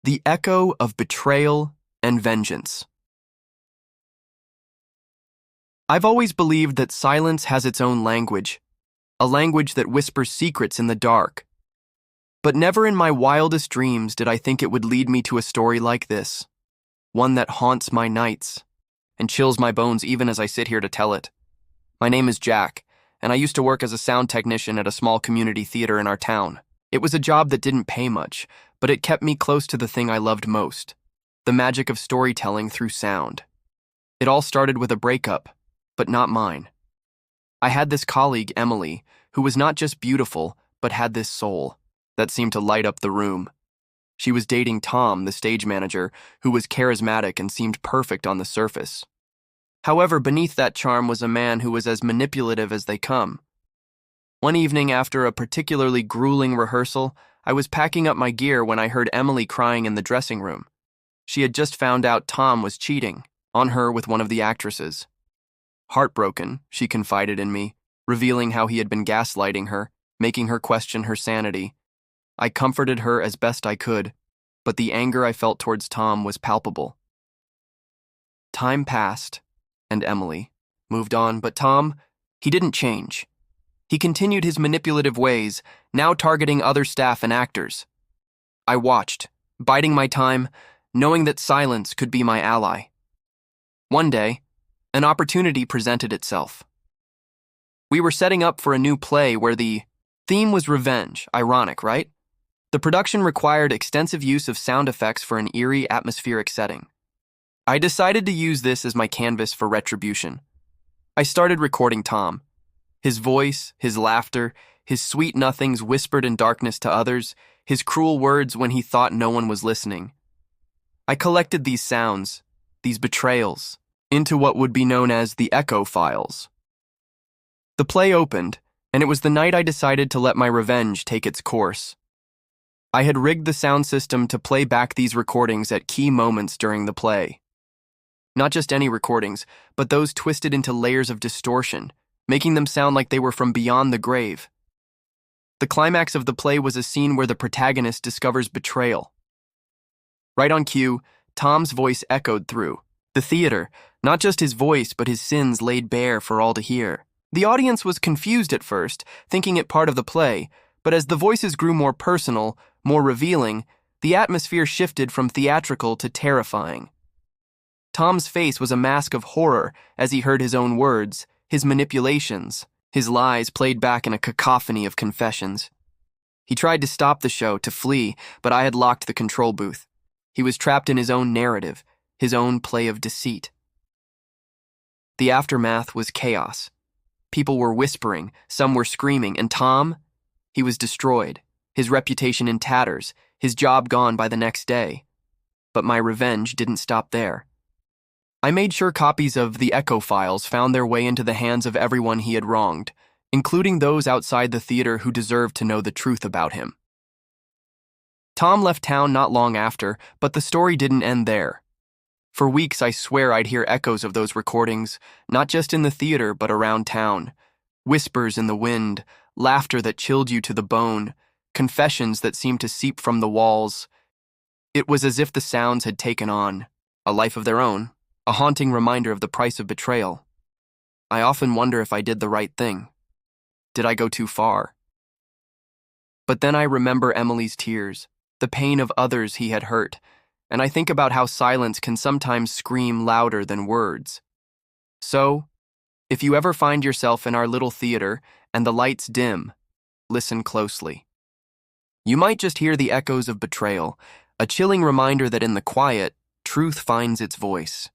The echo of betrayal and vengeance. I've always believed that silence has its own language, a language that whispers secrets in the dark. But never in my wildest dreams did I think it would lead me to a story like this, one that haunts my nights and chills my bones even as I sit here to tell it. My name is Jack, and I used to work as a sound technician at a small community theater in our town. It was a job that didn't pay much, but it kept me close to the thing I loved most, the magic of storytelling through sound. It all started with a breakup, but not mine. I had this colleague, Emily, who was not just beautiful, but had this soul that seemed to light up the room. She was dating Tom, the stage manager, who was charismatic and seemed perfect on the surface. However, beneath that charm was a man who was as manipulative as they come. One evening after a particularly grueling rehearsal, I was packing up my gear when I heard Emily crying in the dressing room. She had just found out Tom was cheating on her with one of the actresses. Heartbroken, she confided in me, revealing how he had been gaslighting her, making her question her sanity. I comforted her as best I could, but the anger I felt towards Tom was palpable. Time passed, and Emily moved on, but Tom, he didn't change. He continued his manipulative ways, now targeting other staff and actors. I watched, biding my time, knowing that silence could be my ally. One day, an opportunity presented itself. We were setting up for a new play where the theme was revenge. Ironic, right? The production required extensive use of sound effects for an eerie, atmospheric setting. I decided to use this as my canvas for retribution. I started recording Tom. His voice, his laughter, his sweet nothings whispered in darkness to others, his cruel words when he thought no one was listening. I collected these sounds, these betrayals, into what would be known as the echo files. The play opened, and it was the night I decided to let my revenge take its course. I had rigged the sound system to play back these recordings at key moments during the play. Not just any recordings, but those twisted into layers of distortion, making them sound like they were from beyond the grave. The climax of the play was a scene where the protagonist discovers betrayal. Right on cue, Tom's voice echoed through the theater, not just his voice, but his sins laid bare for all to hear. The audience was confused at first, thinking it part of the play, but as the voices grew more personal, more revealing, the atmosphere shifted from theatrical to terrifying. Tom's face was a mask of horror as he heard his own words, his manipulations, his lies played back in a cacophony of confessions. He tried to stop the show, to flee, but I had locked the control booth. He was trapped in his own narrative, his own play of deceit. The aftermath was chaos. People were whispering, some were screaming, and Tom, he was destroyed, his reputation in tatters, his job gone by the next day. But my revenge didn't stop there. I made sure copies of the echo files found their way into the hands of everyone he had wronged, including those outside the theater who deserved to know the truth about him. Tom left town not long after, but the story didn't end there. For weeks, I swear I'd hear echoes of those recordings, not just in the theater, but around town. Whispers in the wind, laughter that chilled you to the bone, confessions that seemed to seep from the walls. It was as if the sounds had taken on a life of their own, a haunting reminder of the price of betrayal. I often wonder if I did the right thing. Did I go too far? But then I remember Emily's tears, the pain of others he had hurt, and I think about how silence can sometimes scream louder than words. So, if you ever find yourself in our little theater and the lights dim, listen closely. You might just hear the echoes of betrayal, a chilling reminder that in the quiet, truth finds its voice.